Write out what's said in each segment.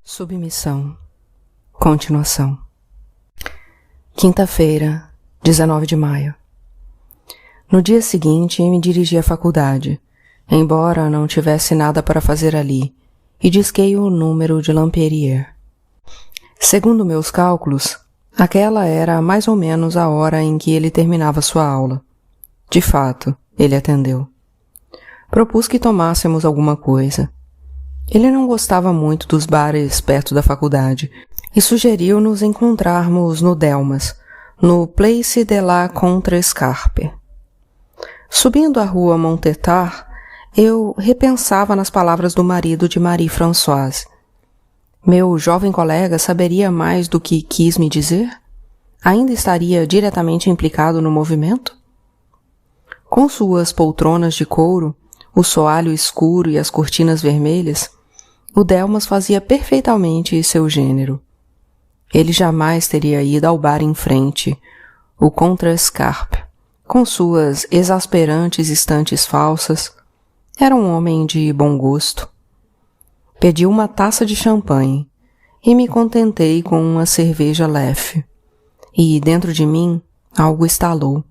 Submissão. Continuação. Quinta-feira, 19 de maio. No dia seguinte, me dirigi à faculdade, embora não tivesse nada para fazer ali, e disquei o número de Lampérière. Segundo meus cálculos, aquela era mais ou menos a hora em que ele terminava sua aula. De fato, ele atendeu. Propus que tomássemos alguma coisa. Ele não gostava muito dos bares perto da faculdade e sugeriu nos encontrarmos no Delmas, no Place de la Contrescarpe. Subindo a rua Montetard, eu repensava nas palavras do marido de Marie-Françoise. Meu jovem colega saberia mais do que quis me dizer? Ainda estaria diretamente implicado no movimento? Com suas poltronas de couro, o soalho escuro e as cortinas vermelhas, o Delmas fazia perfeitamente seu gênero. Ele jamais teria ido ao bar em frente, o Contrescarpe, com suas exasperantes estantes falsas. Era um homem de bom gosto. Pedi uma taça de champanhe e me contentei com uma cerveja leve. E dentro de mim algo estalou.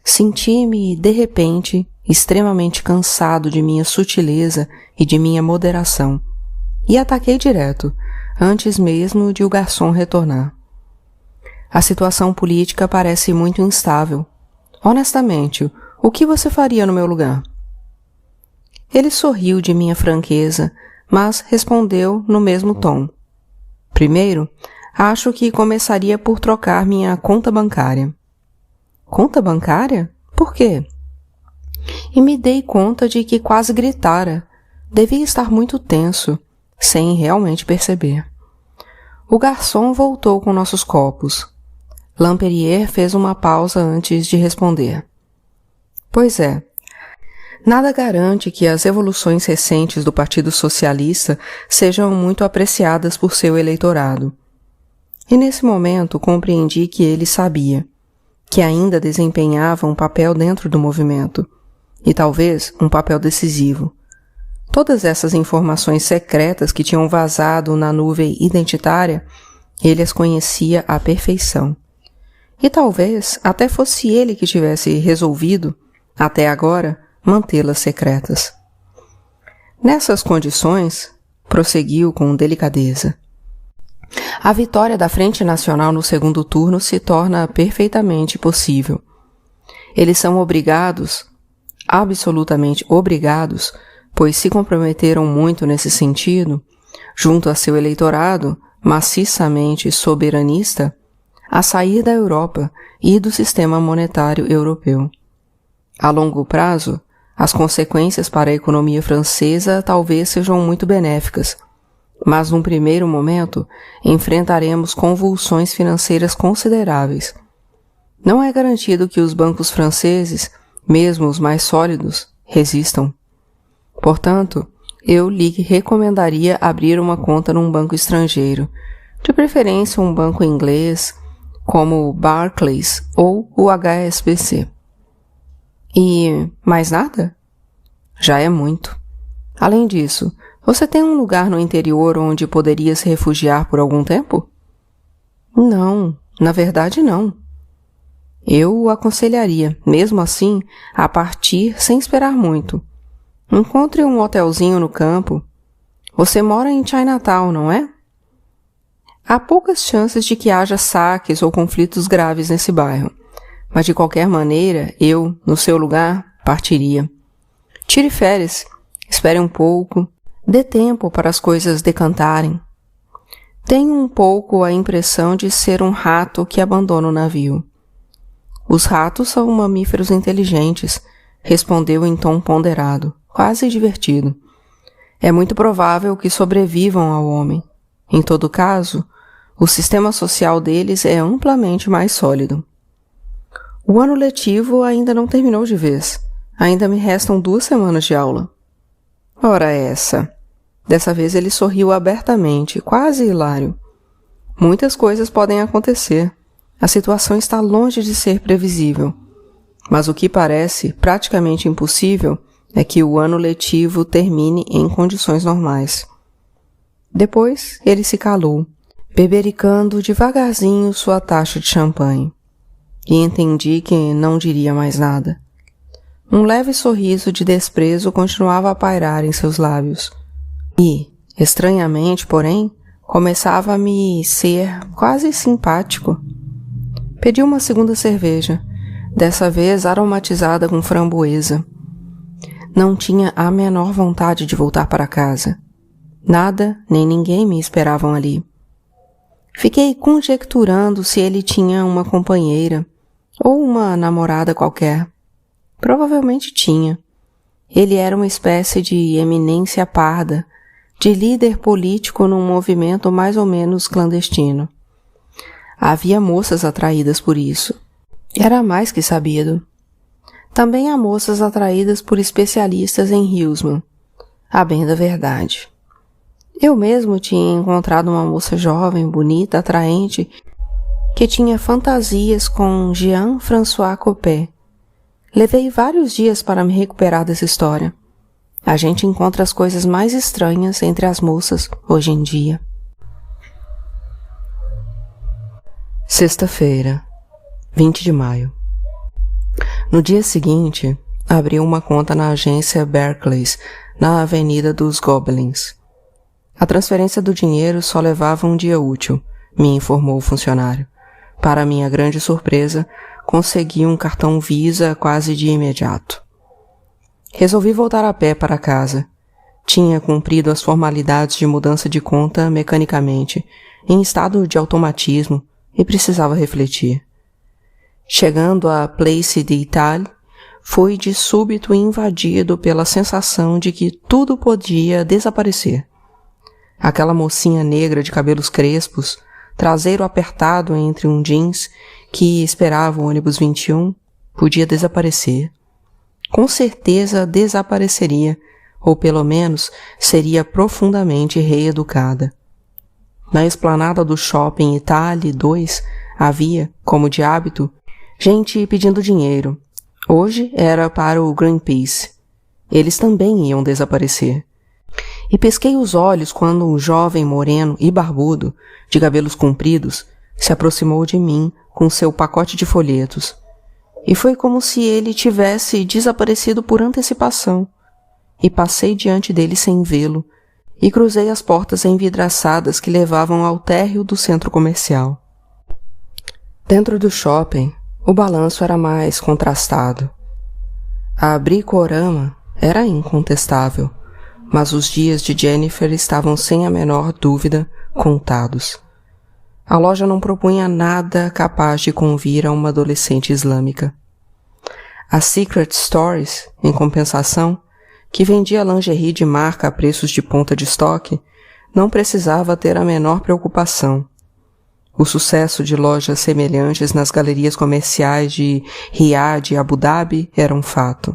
Senti-me, de repente, extremamente cansado de minha sutileza e de minha moderação, e ataquei direto, antes mesmo de o garçom retornar. A situação política parece muito instável. Honestamente, o que você faria no meu lugar? Ele sorriu de minha franqueza, mas respondeu no mesmo tom. Primeiro, acho que começaria por trocar minha conta bancária. Conta bancária? Por quê? E me dei conta de que quase gritara. Devia estar muito tenso, sem realmente perceber. O garçom voltou com nossos copos. Lampérière fez uma pausa antes de responder. Pois é. Nada garante que as evoluções recentes do Partido Socialista sejam muito apreciadas por seu eleitorado. E nesse momento compreendi que ele sabia, que ainda desempenhava um papel dentro do movimento, e talvez um papel decisivo. Todas essas informações secretas que tinham vazado na nuvem identitária, ele as conhecia à perfeição. E talvez até fosse ele que tivesse resolvido, até agora, mantê-las secretas. Nessas condições, prosseguiu com delicadeza, a vitória da Frente Nacional no segundo turno se torna perfeitamente possível. Eles são obrigados, absolutamente obrigados, pois se comprometeram muito nesse sentido, junto a seu eleitorado maciçamente soberanista, a sair da Europa e do sistema monetário europeu. A longo prazo, as consequências para a economia francesa talvez sejam muito benéficas, mas num primeiro momento enfrentaremos convulsões financeiras consideráveis. Não é garantido que os bancos franceses, mesmo os mais sólidos, resistam. Portanto, eu lhe recomendaria abrir uma conta num banco estrangeiro, de preferência um banco inglês, como o Barclays ou o HSBC. E mais nada? Já é muito. Além disso, você tem um lugar no interior onde poderia se refugiar por algum tempo? Não, na verdade não. Eu o aconselharia, mesmo assim, a partir sem esperar muito. Encontre um hotelzinho no campo. Você mora em Chinatown, não é? Há poucas chances de que haja saques ou conflitos graves nesse bairro, mas de qualquer maneira, eu, no seu lugar, partiria. Tire férias, espere um pouco, dê tempo para as coisas decantarem. Tenho um pouco a impressão de ser um rato que abandona o navio. Os ratos são mamíferos inteligentes, respondeu em tom ponderado, quase divertido. É muito provável que sobrevivam ao homem. Em todo caso, o sistema social deles é amplamente mais sólido. O ano letivo ainda não terminou de vez. Ainda me restam 2 semanas de aula. Ora essa. Dessa vez ele sorriu abertamente, quase hilário. Muitas coisas podem acontecer. A situação está longe de ser previsível. Mas o que parece praticamente impossível é que o ano letivo termine em condições normais. Depois ele se calou, bebericando devagarzinho sua taça de champanhe, e entendi que não diria mais nada. Um leve sorriso de desprezo continuava a pairar em seus lábios, e, estranhamente, porém, começava a me ser quase simpático. Pedi uma segunda cerveja, dessa vez aromatizada com framboesa. Não tinha a menor vontade de voltar para casa. Nada nem ninguém me esperavam ali. Fiquei conjecturando se ele tinha uma companheira ou uma namorada qualquer. Provavelmente tinha. Ele era uma espécie de eminência parda, de líder político num movimento mais ou menos clandestino. Havia moças atraídas por isso. Era mais que sabido. Também há moças atraídas por especialistas em Hillsman, a bem da verdade. Eu mesmo tinha encontrado uma moça jovem, bonita, atraente, que tinha fantasias com Jean-François Copé. Levei vários dias para me recuperar dessa história. A gente encontra as coisas mais estranhas entre as moças hoje em dia. Sexta-feira, 20 de maio. No dia seguinte, abri uma conta na agência Barclays, na Avenida dos Gobelins. A transferência do dinheiro só levava um dia útil, me informou o funcionário. Para minha grande surpresa, consegui um cartão Visa quase de imediato. Resolvi voltar a pé para casa. Tinha cumprido as formalidades de mudança de conta mecanicamente, em estado de automatismo, e precisava refletir. Chegando à Place d'Italie, fui de súbito invadido pela sensação de que tudo podia desaparecer. Aquela mocinha negra de cabelos crespos, traseiro apertado entre um jeans, que esperava o ônibus 21, podia desaparecer. Com certeza desapareceria, ou pelo menos seria profundamente reeducada. Na esplanada do shopping Italie 2 havia, como de hábito, gente pedindo dinheiro. Hoje era para o Greenpeace. Eles também iam desaparecer. E pesquei os olhos quando um jovem moreno e barbudo, de cabelos compridos, se aproximou de mim com seu pacote de folhetos. E foi como se ele tivesse desaparecido por antecipação. E passei diante dele sem vê-lo, e cruzei as portas envidraçadas que levavam ao térreo do centro comercial. Dentro do shopping, o balanço era mais contrastado. A Bricorama era incontestável, mas os dias de Jennifer estavam sem a menor dúvida contados. A loja não propunha nada capaz de convir a uma adolescente islâmica. A Secret Stories, em compensação, que vendia lingerie de marca a preços de ponta de estoque, não precisava ter a menor preocupação. O sucesso de lojas semelhantes nas galerias comerciais de Riad e Abu Dhabi era um fato.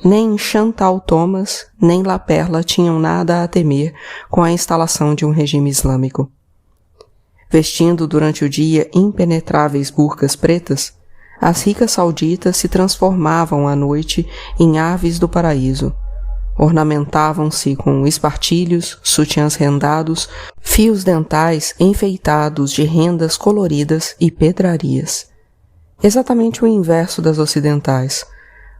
Nem Chantal Thomas, nem La Perla tinham nada a temer com a instalação de um regime islâmico. Vestindo durante o dia impenetráveis burcas pretas, as ricas sauditas se transformavam à noite em aves do paraíso. Ornamentavam-se com espartilhos, sutiãs rendados, fios dentais enfeitados de rendas coloridas e pedrarias. Exatamente o inverso das ocidentais,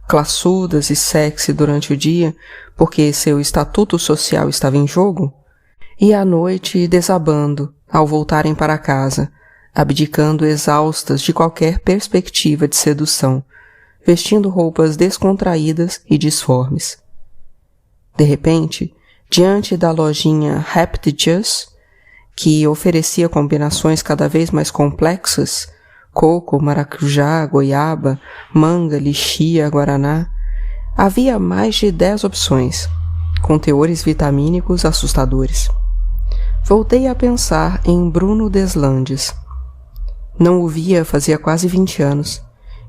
classudas e sexy durante o dia, porque seu estatuto social estava em jogo, e à noite desabando ao voltarem para casa, abdicando exaustas de qualquer perspectiva de sedução, vestindo roupas descontraídas e disformes. De repente, diante da lojinha Happy Just, que oferecia combinações cada vez mais complexas, coco, maracujá, goiaba, manga, lixia, guaraná, havia mais de 10 opções, com teores vitamínicos assustadores. Voltei a pensar em Bruno Deslandes. Não o via fazia quase 20 anos,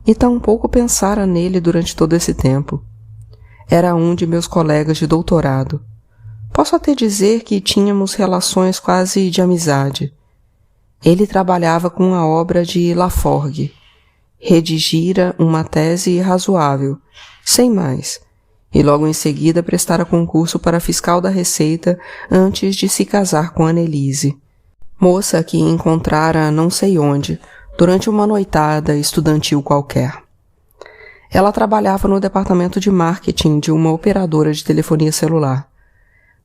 e tampouco pensara nele durante todo esse tempo. Era um de meus colegas de doutorado. Posso até dizer que tínhamos relações quase de amizade. Ele trabalhava com a obra de Laforgue. Redigira uma tese razoável, sem mais, e logo em seguida prestara concurso para fiscal da Receita antes de se casar com Annelise, moça que encontrara não sei onde, durante uma noitada estudantil qualquer. Ela trabalhava no departamento de marketing de uma operadora de telefonia celular.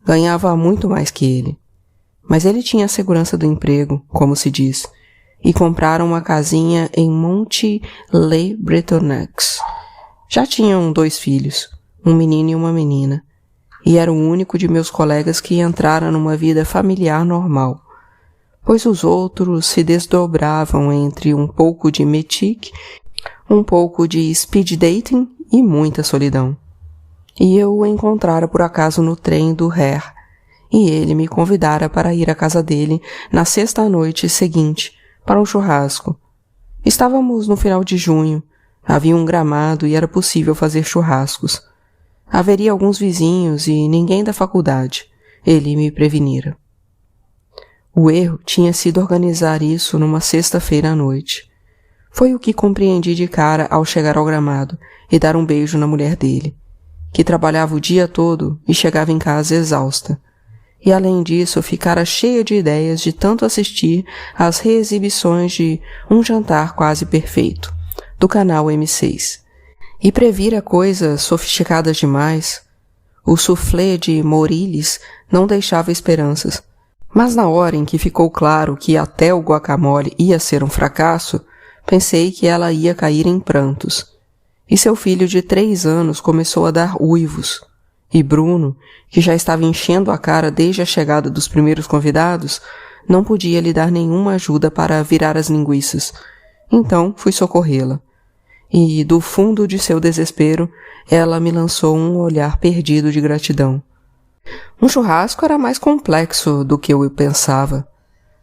Ganhava muito mais que ele. Mas ele tinha a segurança do emprego, como se diz, e compraram uma casinha em Monte-le-Bretonnex. Já tinham 2 filhos, um menino e uma menina, e era o único de meus colegas que entrara numa vida familiar normal, pois os outros se desdobravam entre um pouco de métique, um pouco de speed dating e muita solidão. E eu o encontrara por acaso no trem do Her, e ele me convidara para ir à casa dele na sexta-noite seguinte, para um churrasco. Estávamos no final de junho, havia um gramado e era possível fazer churrascos. Haveria alguns vizinhos e ninguém da faculdade, ele me prevenira. O erro tinha sido organizar isso numa sexta-feira à noite. Foi o que compreendi de cara ao chegar ao gramado e dar um beijo na mulher dele, que trabalhava o dia todo e chegava em casa exausta. E além disso, ficara cheia de ideias de tanto assistir às reexibições de Um Jantar Quase Perfeito, do canal M6. E previra coisas sofisticadas demais. O soufflé de Moriles não deixava esperanças. Mas na hora em que ficou claro que até o guacamole ia ser um fracasso, pensei que ela ia cair em prantos. E seu filho de 3 anos começou a dar uivos. E Bruno, que já estava enchendo a cara desde a chegada dos primeiros convidados, não podia lhe dar nenhuma ajuda para virar as linguiças. Então fui socorrê-la. E, do fundo de seu desespero, ela me lançou um olhar perdido de gratidão. Um churrasco era mais complexo do que eu pensava.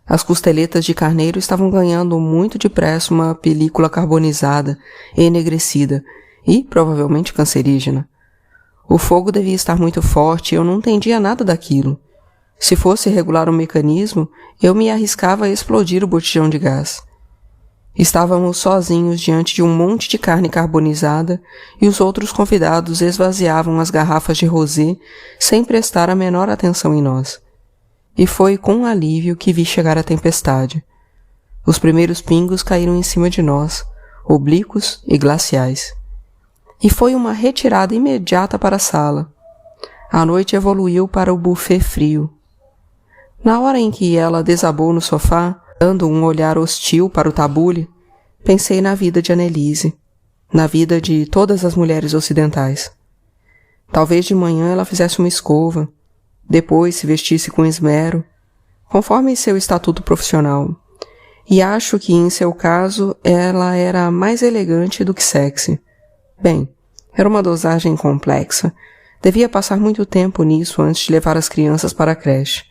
As costeletas de carneiro estavam ganhando muito depressa uma película carbonizada, enegrecida e provavelmente cancerígena. O fogo devia estar muito forte e eu não entendia nada daquilo. Se fosse regular o mecanismo, eu me arriscava a explodir o botijão de gás. Estávamos sozinhos diante de um monte de carne carbonizada e os outros convidados esvaziavam as garrafas de rosé sem prestar a menor atenção em nós. E foi com alívio que vi chegar a tempestade. Os primeiros pingos caíram em cima de nós, oblíquos e glaciais. E foi uma retirada imediata para a sala. A noite evoluiu para o buffet frio. Na hora em que ela desabou no sofá, dando um olhar hostil para o tabule, pensei na vida de Annelise, na vida de todas as mulheres ocidentais. Talvez de manhã ela fizesse uma escova, depois se vestisse com esmero, conforme seu estatuto profissional, e acho que em seu caso ela era mais elegante do que sexy. Bem, era uma dosagem complexa. Devia passar muito tempo nisso antes de levar as crianças para a creche.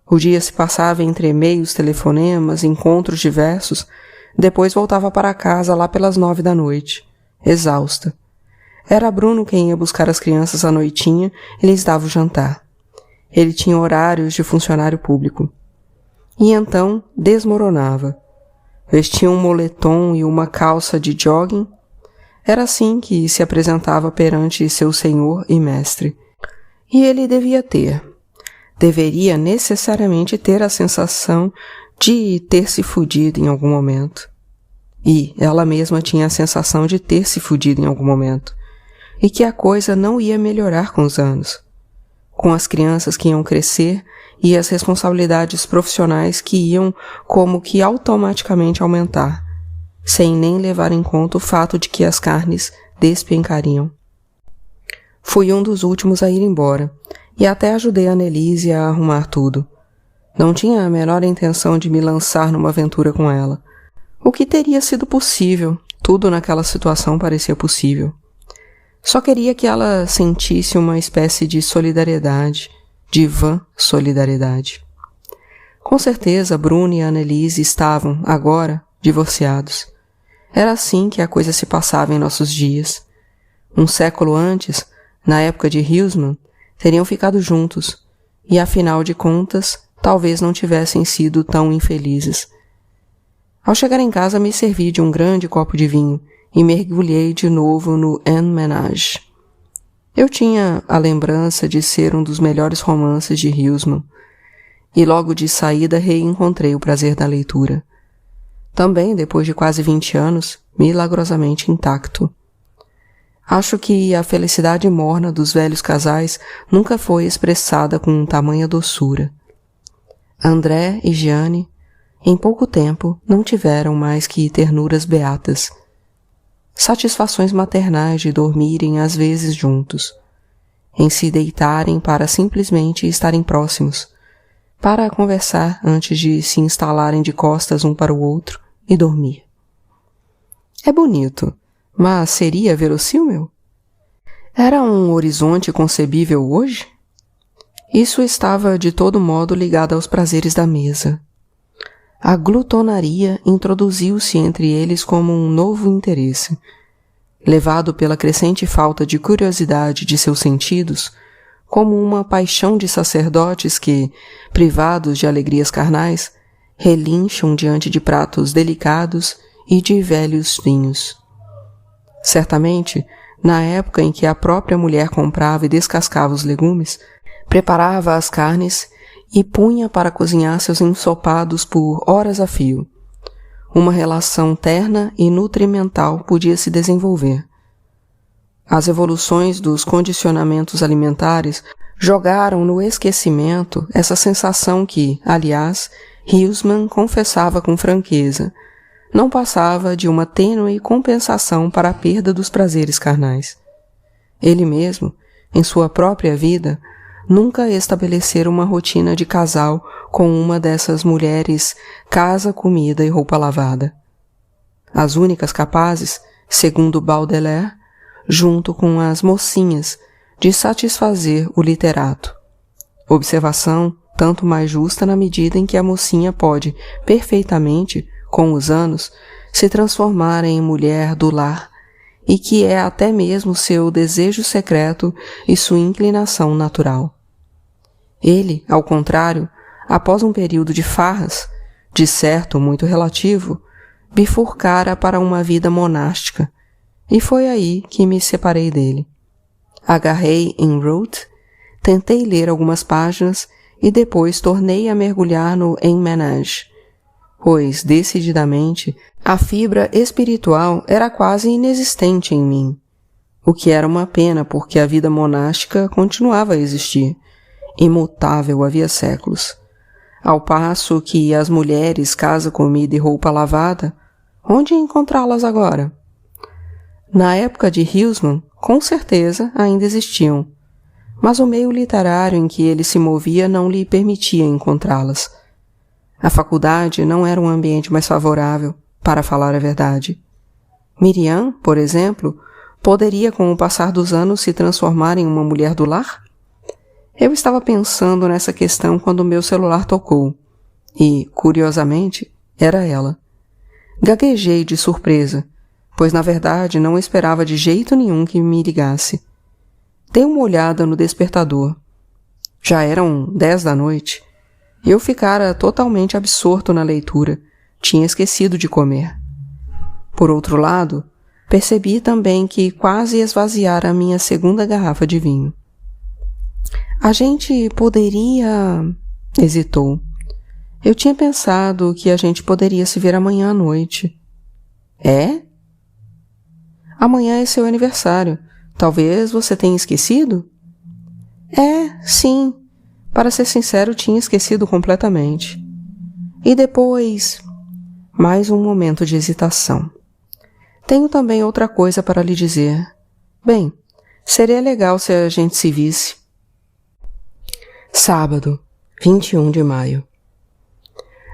O dia se passava entre e-mails, telefonemas, encontros diversos, depois voltava para casa lá pelas 9 da noite, exausta. Era Bruno quem ia buscar as crianças à noitinha e lhes dava o jantar. Ele tinha horários de funcionário público. E então desmoronava. Vestia um moletom e uma calça de jogging. Era assim que se apresentava perante seu senhor e mestre. E ele deveria necessariamente ter a sensação de ter se fudido em algum momento. E ela mesma tinha a sensação de ter se fudido em algum momento. E que a coisa não ia melhorar com os anos. Com as crianças que iam crescer e as responsabilidades profissionais que iam como que automaticamente aumentar, sem nem levar em conta o fato de que as carnes despencariam. Fui um dos últimos a ir embora, e até ajudei a Annelise a arrumar tudo. Não tinha a menor intenção de me lançar numa aventura com ela. O que teria sido possível, tudo naquela situação parecia possível. Só queria que ela sentisse uma espécie de solidariedade, de vã solidariedade. Com certeza, Bruno e Annelise estavam, agora, divorciados. Era assim que a coisa se passava em nossos dias. Um século antes, na época de Husman, teriam ficado juntos, e afinal de contas, talvez não tivessem sido tão infelizes. Ao chegar em casa, me servi de um grande copo de vinho e mergulhei de novo no En Ménage. Eu tinha a lembrança de ser um dos melhores romances de Huysmans, e logo de saída reencontrei o prazer da leitura. Também, depois de quase 20 anos, milagrosamente intacto. Acho que a felicidade morna dos velhos casais nunca foi expressada com tamanha doçura. André e Jeanne, em pouco tempo, não tiveram mais que ternuras beatas, satisfações maternais de dormirem às vezes juntos, em se deitarem para simplesmente estarem próximos, para conversar antes de se instalarem de costas um para o outro e dormir. É bonito, mas seria verossímil? Era um horizonte concebível hoje? Isso estava de todo modo ligado aos prazeres da mesa. A glutonaria introduziu-se entre eles como um novo interesse. Levado pela crescente falta de curiosidade de seus sentidos, como uma paixão de sacerdotes que, privados de alegrias carnais, relincham diante de pratos delicados e de velhos vinhos. Certamente, na época em que a própria mulher comprava e descascava os legumes, preparava as carnes e punha para cozinhar seus ensopados por horas a fio. Uma relação terna e nutrimental podia se desenvolver. As evoluções dos condicionamentos alimentares jogaram no esquecimento essa sensação que, aliás, Huysmans confessava com franqueza, não passava de uma tênue compensação para a perda dos prazeres carnais. Ele mesmo, em sua própria vida, nunca estabelecera uma rotina de casal com uma dessas mulheres casa, comida e roupa lavada. As únicas capazes, segundo Baudelaire, junto com as mocinhas, de satisfazer o literato. Observação tanto mais justa na medida em que a mocinha pode, perfeitamente, com os anos, se transformar em mulher do lar, e que é até mesmo seu desejo secreto e sua inclinação natural. Ele, ao contrário, após um período de farras, de certo muito relativo, bifurcara para uma vida monástica, e foi aí que me separei dele. Agarrei em Ruth, tentei ler algumas páginas e depois tornei a mergulhar no En Ménage, pois, decididamente, a fibra espiritual era quase inexistente em mim, o que era uma pena porque a vida monástica continuava a existir, imutável havia séculos. Ao passo que as mulheres, casa, comida e roupa lavada, onde encontrá-las agora? Na época de Huysmans, com certeza ainda existiam, mas o meio literário em que ele se movia não lhe permitia encontrá-las. A faculdade não era um ambiente mais favorável, para falar a verdade. Miriam, por exemplo, poderia com o passar dos anos se transformar em uma mulher do lar? Eu estava pensando nessa questão quando meu celular tocou, e, curiosamente, era ela. Gaguejei de surpresa, pois na verdade não esperava de jeito nenhum que me ligasse. Dei uma olhada no despertador. Já eram 10 da noite. Eu ficara totalmente absorto na leitura, tinha esquecido de comer. Por outro lado, percebi também que quase esvaziara a minha segunda garrafa de vinho. A gente poderia... Hesitou. Eu tinha pensado que a gente poderia se ver amanhã à noite. É? Amanhã é seu aniversário. Talvez você tenha esquecido? Sim. Para ser sincero, tinha esquecido completamente. E depois... Mais um momento de hesitação. Tenho também outra coisa para lhe dizer. Bem, seria legal se a gente se visse. Sábado, 21 de maio.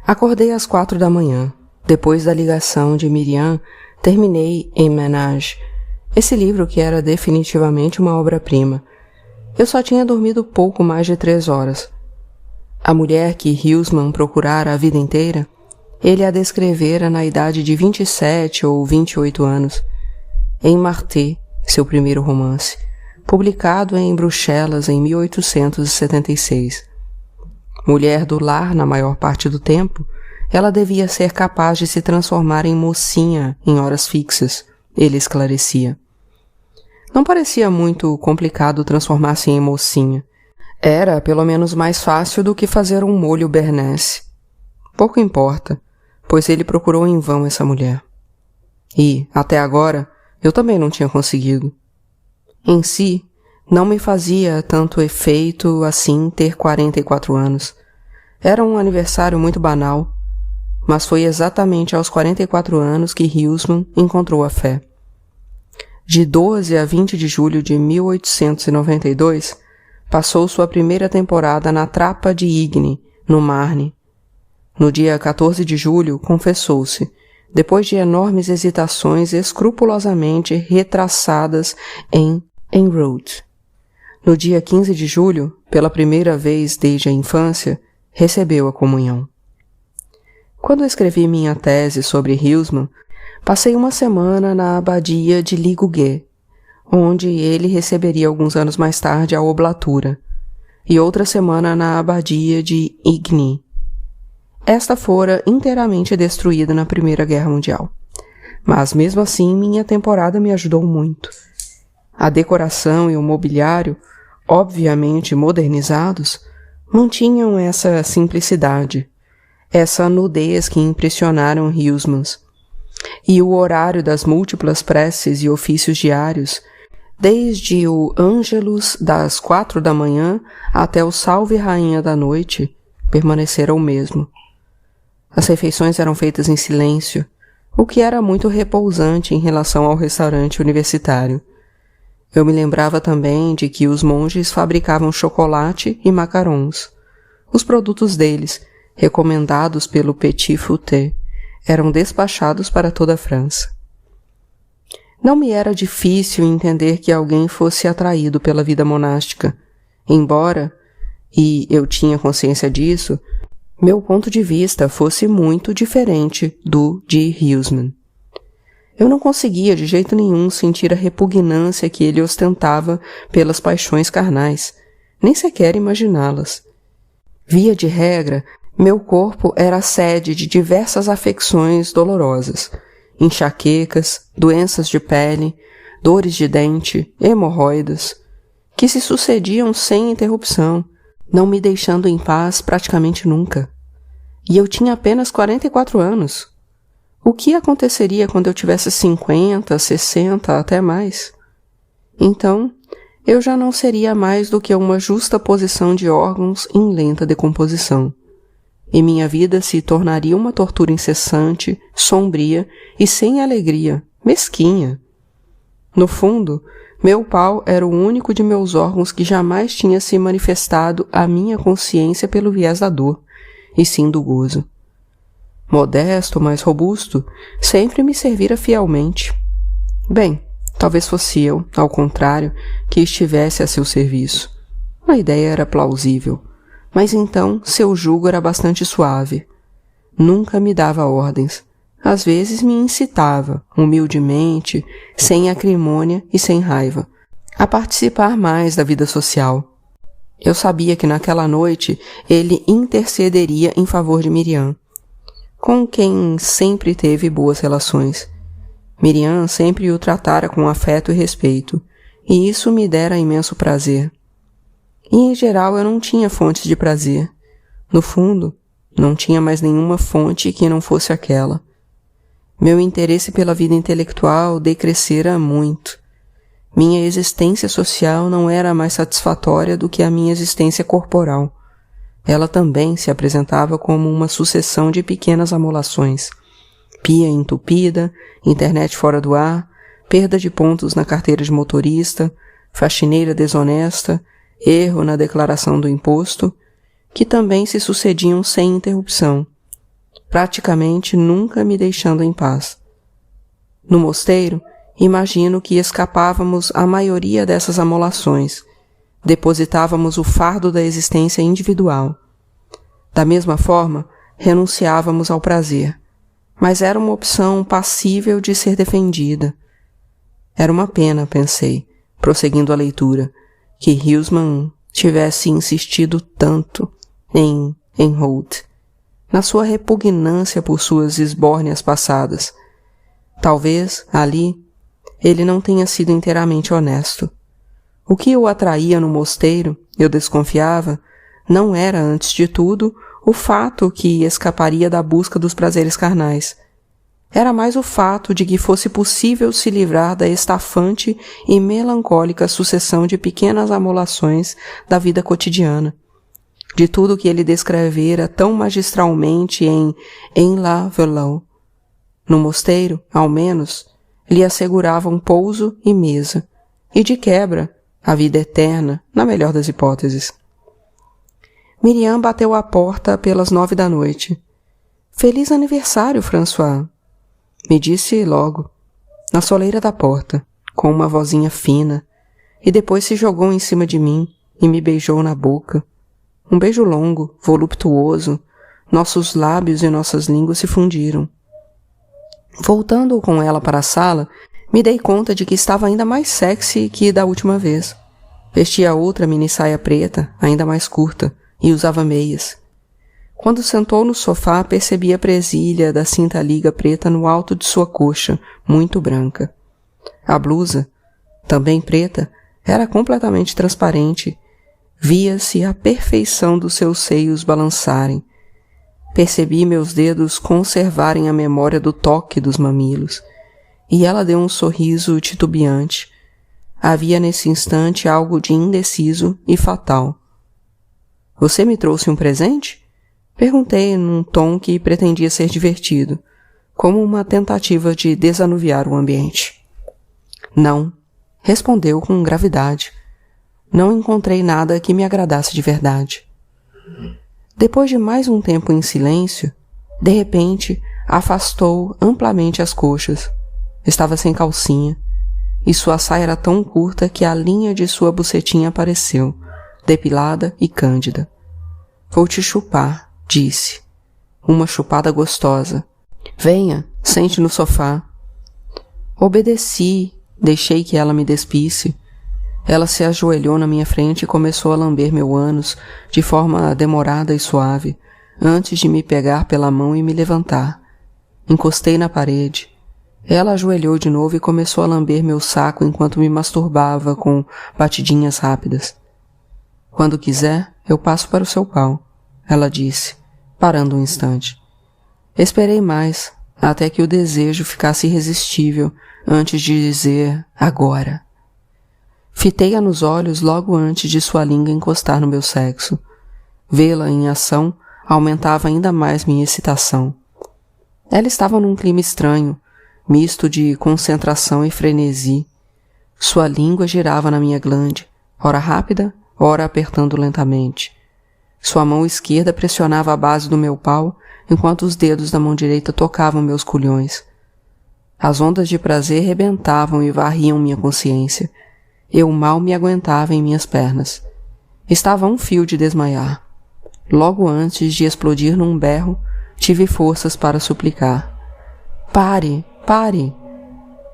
Acordei às 4 da manhã. Depois da ligação de Miriam, terminei En Ménage, esse livro que era definitivamente uma obra-prima. Eu só tinha dormido pouco mais de 3 horas. A mulher que Huysmans procurara a vida inteira, ele a descrevera na idade de 27 ou 28 anos, em Marté, seu primeiro romance, publicado em Bruxelas em 1876. Mulher do lar na maior parte do tempo, ela devia ser capaz de se transformar em mocinha em horas fixas, ele esclarecia. Não parecia muito complicado transformar-se em mocinha. Era, pelo menos, mais fácil do que fazer um molho Béarnese. Pouco importa, pois ele procurou em vão essa mulher. E, até agora, eu também não tinha conseguido. Em si, não me fazia tanto efeito assim ter 44 anos. Era um aniversário muito banal, mas foi exatamente aos 44 anos que Huysmans encontrou a fé. De 12 a 20 de julho de 1892, passou sua primeira temporada na Trapa de Igny, no Marne. No dia 14 de julho, confessou-se, depois de enormes hesitações escrupulosamente retraçadas em Enroute. No dia 15 de julho, pela primeira vez desde a infância, recebeu a comunhão. Quando escrevi minha tese sobre Huysmans, passei uma semana na abadia de Ligugé, onde ele receberia alguns anos mais tarde a oblatura, e outra semana na abadia de Igny. Esta fora inteiramente destruída na Primeira Guerra Mundial. Mas mesmo assim minha temporada me ajudou muito. A decoração e o mobiliário, obviamente modernizados, mantinham essa simplicidade, essa nudez que impressionaram Huysmans. E o horário das múltiplas preces e ofícios diários, desde o Ângelus das 4 da manhã até o Salve Rainha da Noite, permaneceram o mesmo. As refeições eram feitas em silêncio, o que era muito repousante em relação ao restaurante universitário. Eu me lembrava também de que os monges fabricavam chocolate e macarons. Os produtos deles, recomendados pelo Petit Fouté, eram despachados para toda a França. Não me era difícil entender que alguém fosse atraído pela vida monástica, embora, e eu tinha consciência disso, meu ponto de vista fosse muito diferente do de Huysmans. Eu não conseguia de jeito nenhum sentir a repugnância que ele ostentava pelas paixões carnais, nem sequer imaginá-las. Via de regra, meu corpo era a sede de diversas afecções dolorosas, enxaquecas, doenças de pele, dores de dente, hemorroidas, que se sucediam sem interrupção, não me deixando em paz praticamente nunca. E eu tinha apenas 44 anos. O que aconteceria quando eu tivesse 50, 60, até mais? Então, eu já não seria mais do que uma justa posição de órgãos em lenta decomposição. E minha vida se tornaria uma tortura incessante, sombria e sem alegria, mesquinha. No fundo, meu pau era o único de meus órgãos que jamais tinha se manifestado à minha consciência pelo viés da dor, e sim do gozo. Modesto, mas robusto, sempre me servira fielmente. Bem, talvez fosse eu, ao contrário, que estivesse a seu serviço. A ideia era plausível, mas então seu jugo era bastante suave. Nunca me dava ordens. Às vezes me incitava, humildemente, sem acrimônia e sem raiva, a participar mais da vida social. Eu sabia que naquela noite ele intercederia em favor de Miriam, com quem sempre teve boas relações. Miriam sempre o tratara com afeto e respeito, e isso me dera imenso prazer. E em geral eu não tinha fontes de prazer. No fundo, não tinha mais nenhuma fonte que não fosse aquela. Meu interesse pela vida intelectual decrescera muito. Minha existência social não era mais satisfatória do que a minha existência corporal. Ela também se apresentava como uma sucessão de pequenas amolações. Pia entupida, internet fora do ar, perda de pontos na carteira de motorista, faxineira desonesta, erro na declaração do imposto, que também se sucediam sem interrupção, praticamente nunca me deixando em paz. No mosteiro, imagino que escapávamos à maioria dessas amolações, depositávamos o fardo da existência individual. Da mesma forma, renunciávamos ao prazer, mas era uma opção passível de ser defendida. Era uma pena, pensei, prosseguindo a leitura, que Huysmans tivesse insistido tanto em Enroute, na sua repugnância por suas esbórnias passadas. Talvez, ali, ele não tenha sido inteiramente honesto. O que o atraía no mosteiro, eu desconfiava, não era, antes de tudo, o fato que escaparia da busca dos prazeres carnais. Era mais o fato de que fosse possível se livrar da estafante e melancólica sucessão de pequenas amolações da vida cotidiana, de tudo que ele descrevera tão magistralmente em La Velours. No mosteiro, ao menos, lhe asseguravam pouso e mesa, e de quebra, a vida eterna, na melhor das hipóteses. Miriam bateu à porta pelas 9 da noite. Feliz aniversário, François! Me disse logo, na soleira da porta, com uma vozinha fina, e depois se jogou em cima de mim e me beijou na boca. Um beijo longo, voluptuoso, nossos lábios e nossas línguas se fundiram. Voltando com ela para a sala, me dei conta de que estava ainda mais sexy que da última vez. Vestia outra mini-saia preta, ainda mais curta, e usava meias. Quando sentou no sofá, percebi a presilha da cinta-liga preta no alto de sua coxa, muito branca. A blusa, também preta, era completamente transparente. Via-se a perfeição dos seus seios balançarem. Percebi meus dedos conservarem a memória do toque dos mamilos, e ela deu um sorriso titubeante. Havia nesse instante algo de indeciso e fatal. — Você me trouxe um presente? Perguntei num tom que pretendia ser divertido, como uma tentativa de desanuviar o ambiente. — Não, respondeu com gravidade. Não encontrei nada que me agradasse de verdade. Depois de mais um tempo em silêncio, de repente afastou amplamente as coxas. Estava sem calcinha, e sua saia era tão curta que a linha de sua bucetinha apareceu, depilada e cândida. — Vou te chupar, disse. Uma chupada gostosa. Venha, sente no sofá. Obedeci, deixei que ela me despisse. Ela se ajoelhou na minha frente e começou a lamber meu ânus de forma demorada e suave, antes de me pegar pela mão e me levantar. Encostei na parede. Ela ajoelhou de novo e começou a lamber meu saco enquanto me masturbava com batidinhas rápidas. — Quando quiser, eu passo para o seu pau, ela disse, parando um instante. Esperei mais, até que o desejo ficasse irresistível, antes de dizer agora. Fitei-a nos olhos logo antes de sua língua encostar no meu sexo. Vê-la em ação aumentava ainda mais minha excitação. Ela estava num clima estranho, misto de concentração e frenesi. Sua língua girava na minha glande, ora rápida, ora apertando lentamente. Sua mão esquerda pressionava a base do meu pau, enquanto os dedos da mão direita tocavam meus culhões. As ondas de prazer rebentavam e varriam minha consciência. Eu mal me aguentava em minhas pernas. Estava a um fio de desmaiar. Logo antes de explodir num berro, tive forças para suplicar. — Pare! Pare!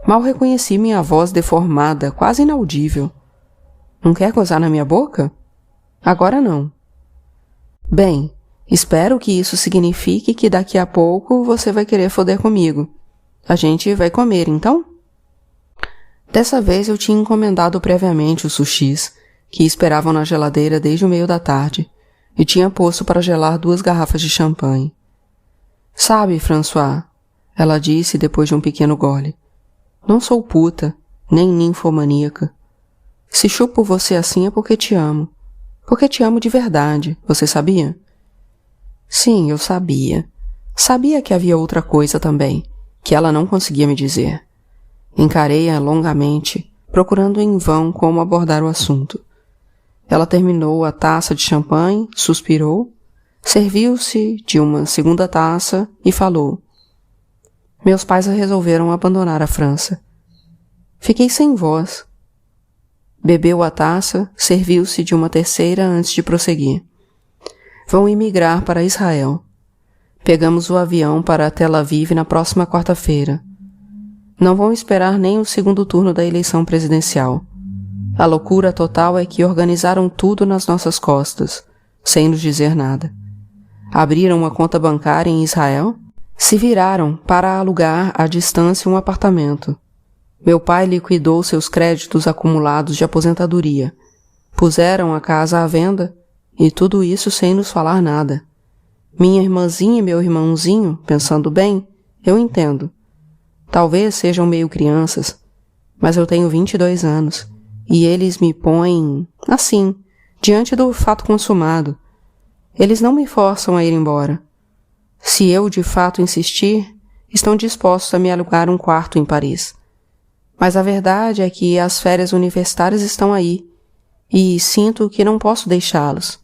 Mal reconheci minha voz deformada, quase inaudível. — Não quer gozar na minha boca? — Agora não. — Bem, espero que isso signifique que daqui a pouco você vai querer foder comigo. A gente vai comer, então? Dessa vez eu tinha encomendado previamente os sushis, que esperavam na geladeira desde o meio da tarde, e tinha posto para gelar 2 garrafas de champanhe. — Sabe, François, ela disse depois de um pequeno gole, não sou puta, nem ninfomaníaca. Se chupo você assim é porque te amo. Porque te amo de verdade, você sabia? Sim, eu sabia. Sabia que havia outra coisa também, que ela não conseguia me dizer. Encarei-a longamente, procurando em vão como abordar o assunto. Ela terminou a taça de champanhe, suspirou, serviu-se de uma segunda taça e falou. Meus pais resolveram abandonar a França. Fiquei sem voz. Bebeu a taça, serviu-se de uma terceira antes de prosseguir. Vão imigrar para Israel. Pegamos o avião para Tel Aviv na próxima quarta-feira. Não vão esperar nem o segundo turno da eleição presidencial. A loucura total é que organizaram tudo nas nossas costas, sem nos dizer nada. Abriram uma conta bancária em Israel, se viraram para alugar à distância um apartamento. Meu pai liquidou seus créditos acumulados de aposentadoria. Puseram a casa à venda e tudo isso sem nos falar nada. Minha irmãzinha e meu irmãozinho, pensando bem, eu entendo. Talvez sejam meio crianças, mas eu tenho 22 anos e eles me põem, assim, diante do fato consumado. Eles não me forçam a ir embora. Se eu de fato insistir, estão dispostos a me alugar um quarto em Paris. Mas a verdade é que as férias universitárias estão aí e sinto que não posso deixá-los.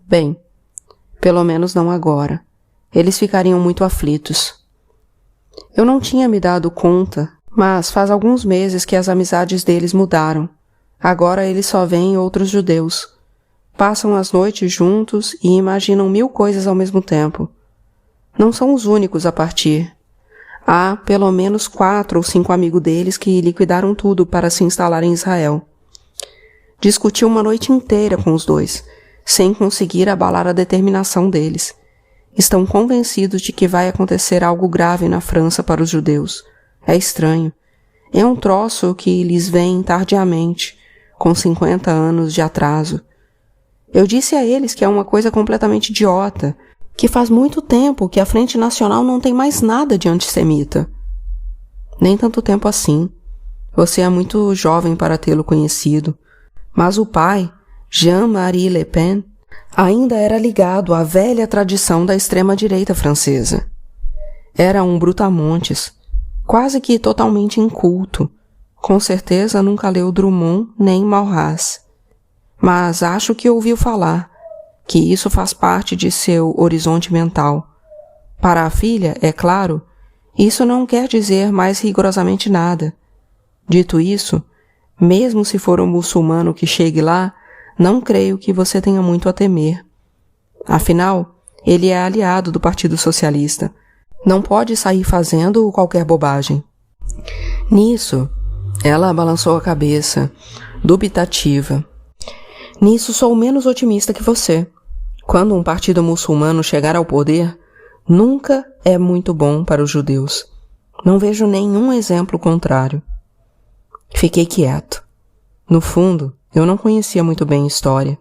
Bem, pelo menos não agora. Eles ficariam muito aflitos. Eu não tinha me dado conta, mas faz alguns meses que as amizades deles mudaram. Agora eles só veem outros judeus. Passam as noites juntos e imaginam 1000 coisas ao mesmo tempo. Não são os únicos a partir. Há pelo menos 4 ou 5 amigos deles que liquidaram tudo para se instalar em Israel. Discuti uma noite inteira com os dois, sem conseguir abalar a determinação deles. Estão convencidos de que vai acontecer algo grave na França para os judeus. É estranho. É um troço que lhes vem tardiamente, com 50 anos de atraso. Eu disse a eles que é uma coisa completamente idiota, que faz muito tempo que a Frente Nacional não tem mais nada de antissemita. Nem tanto tempo assim. Você é muito jovem para tê-lo conhecido. Mas o pai, Jean-Marie Le Pen, ainda era ligado à velha tradição da extrema-direita francesa. Era um brutamontes, quase que totalmente inculto. Com certeza nunca leu Drummond nem Maurras. Mas acho que ouviu falar, que isso faz parte de seu horizonte mental. Para a filha, é claro, isso não quer dizer mais rigorosamente nada. Dito isso, mesmo se for um muçulmano que chegue lá, não creio que você tenha muito a temer. Afinal, ele é aliado do Partido Socialista. Não pode sair fazendo qualquer bobagem. Nisso, ela balançou a cabeça, dubitativa. Nisso sou menos otimista que você. Quando um partido muçulmano chegar ao poder, nunca é muito bom para os judeus. Não vejo nenhum exemplo contrário. Fiquei quieto. No fundo, eu não conhecia muito bem história.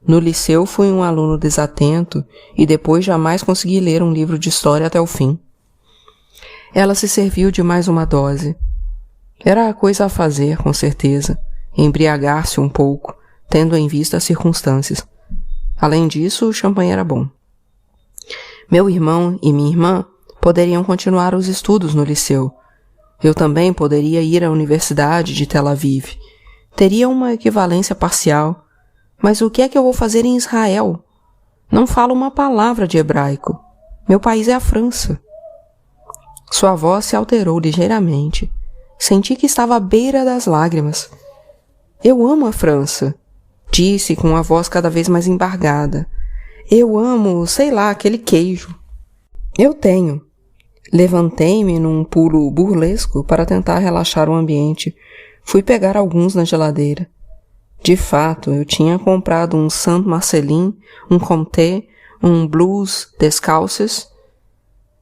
No liceu fui um aluno desatento e depois jamais consegui ler um livro de história até o fim. Ela se serviu de mais uma dose. Era a coisa a fazer, com certeza, embriagar-se um pouco, tendo em vista as circunstâncias. Além disso, o champanhe era bom. Meu irmão e minha irmã poderiam continuar os estudos no liceu. Eu também poderia ir à Universidade de Tel Aviv. Teria uma equivalência parcial. Mas o que é que eu vou fazer em Israel? Não falo uma palavra de hebraico. Meu país é a França. Sua voz se alterou ligeiramente. Senti que estava à beira das lágrimas. Eu amo a França, disse com a voz cada vez mais embargada. Eu amo, sei lá, aquele queijo. Eu tenho. Levantei-me num pulo burlesco para tentar relaxar o ambiente. Fui pegar alguns na geladeira. De fato, eu tinha comprado um Saint Marcelin, um Comté, um Blues Descalces.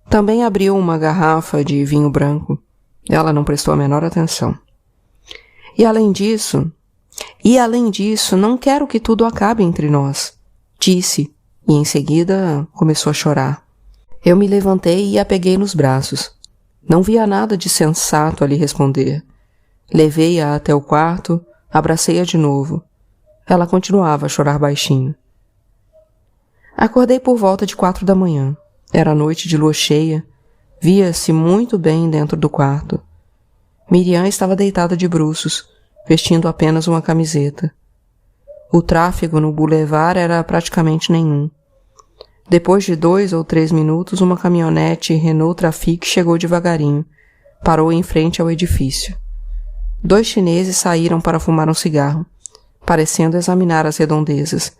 Também abriu uma garrafa de vinho branco. Ela não prestou a menor atenção. E além disso, não quero que tudo acabe entre nós, disse, e em seguida começou a chorar. Eu me levantei e a peguei nos braços. Não via nada de sensato a lhe responder. Levei-a até o quarto, abracei-a de novo. Ela continuava a chorar baixinho. Acordei por volta de 4 da manhã. Era noite de lua cheia. Via-se muito bem dentro do quarto. Miriam estava deitada de bruços, vestindo apenas uma camiseta. O tráfego no boulevard era praticamente nenhum. Depois de 2 ou 3 minutos, uma caminhonete Renault Trafic chegou devagarinho. Parou em frente ao edifício. 2 chineses saíram para fumar um cigarro, parecendo examinar as redondezas.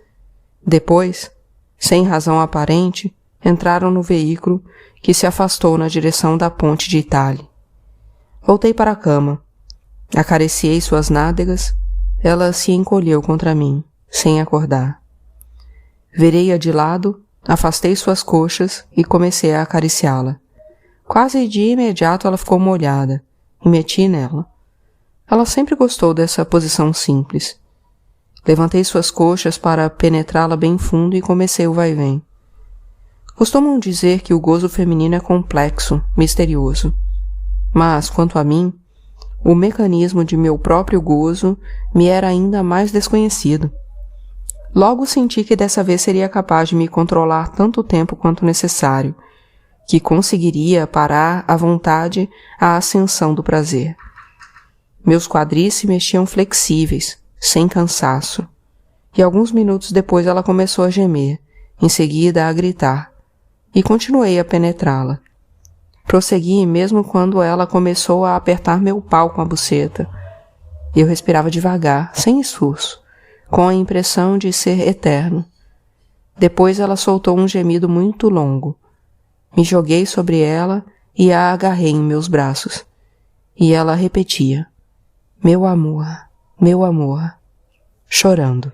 Depois, sem razão aparente, entraram no veículo que se afastou na direção da ponte de Itália. Voltei para a cama. Acariciei suas nádegas. Ela se encolheu contra mim, sem acordar. Virei-a de lado, afastei suas coxas e comecei a acariciá-la. Quase de imediato ela ficou molhada e meti nela. Ela sempre gostou dessa posição simples. Levantei suas coxas para penetrá-la bem fundo e comecei o vai-vem. Costumam dizer que o gozo feminino é complexo, misterioso. Mas, quanto a mim, o mecanismo de meu próprio gozo me era ainda mais desconhecido. Logo senti que dessa vez seria capaz de me controlar tanto tempo quanto necessário, que conseguiria parar à vontade a ascensão do prazer. Meus quadris se mexiam flexíveis, sem cansaço, e alguns minutos depois ela começou a gemer, em seguida a gritar, e continuei a penetrá-la. Prossegui mesmo quando ela começou a apertar meu pau com a buceta. Eu respirava devagar, sem esforço, com a impressão de ser eterno. Depois ela soltou um gemido muito longo. Me joguei sobre ela e a agarrei em meus braços. E ela repetia, meu amor, chorando.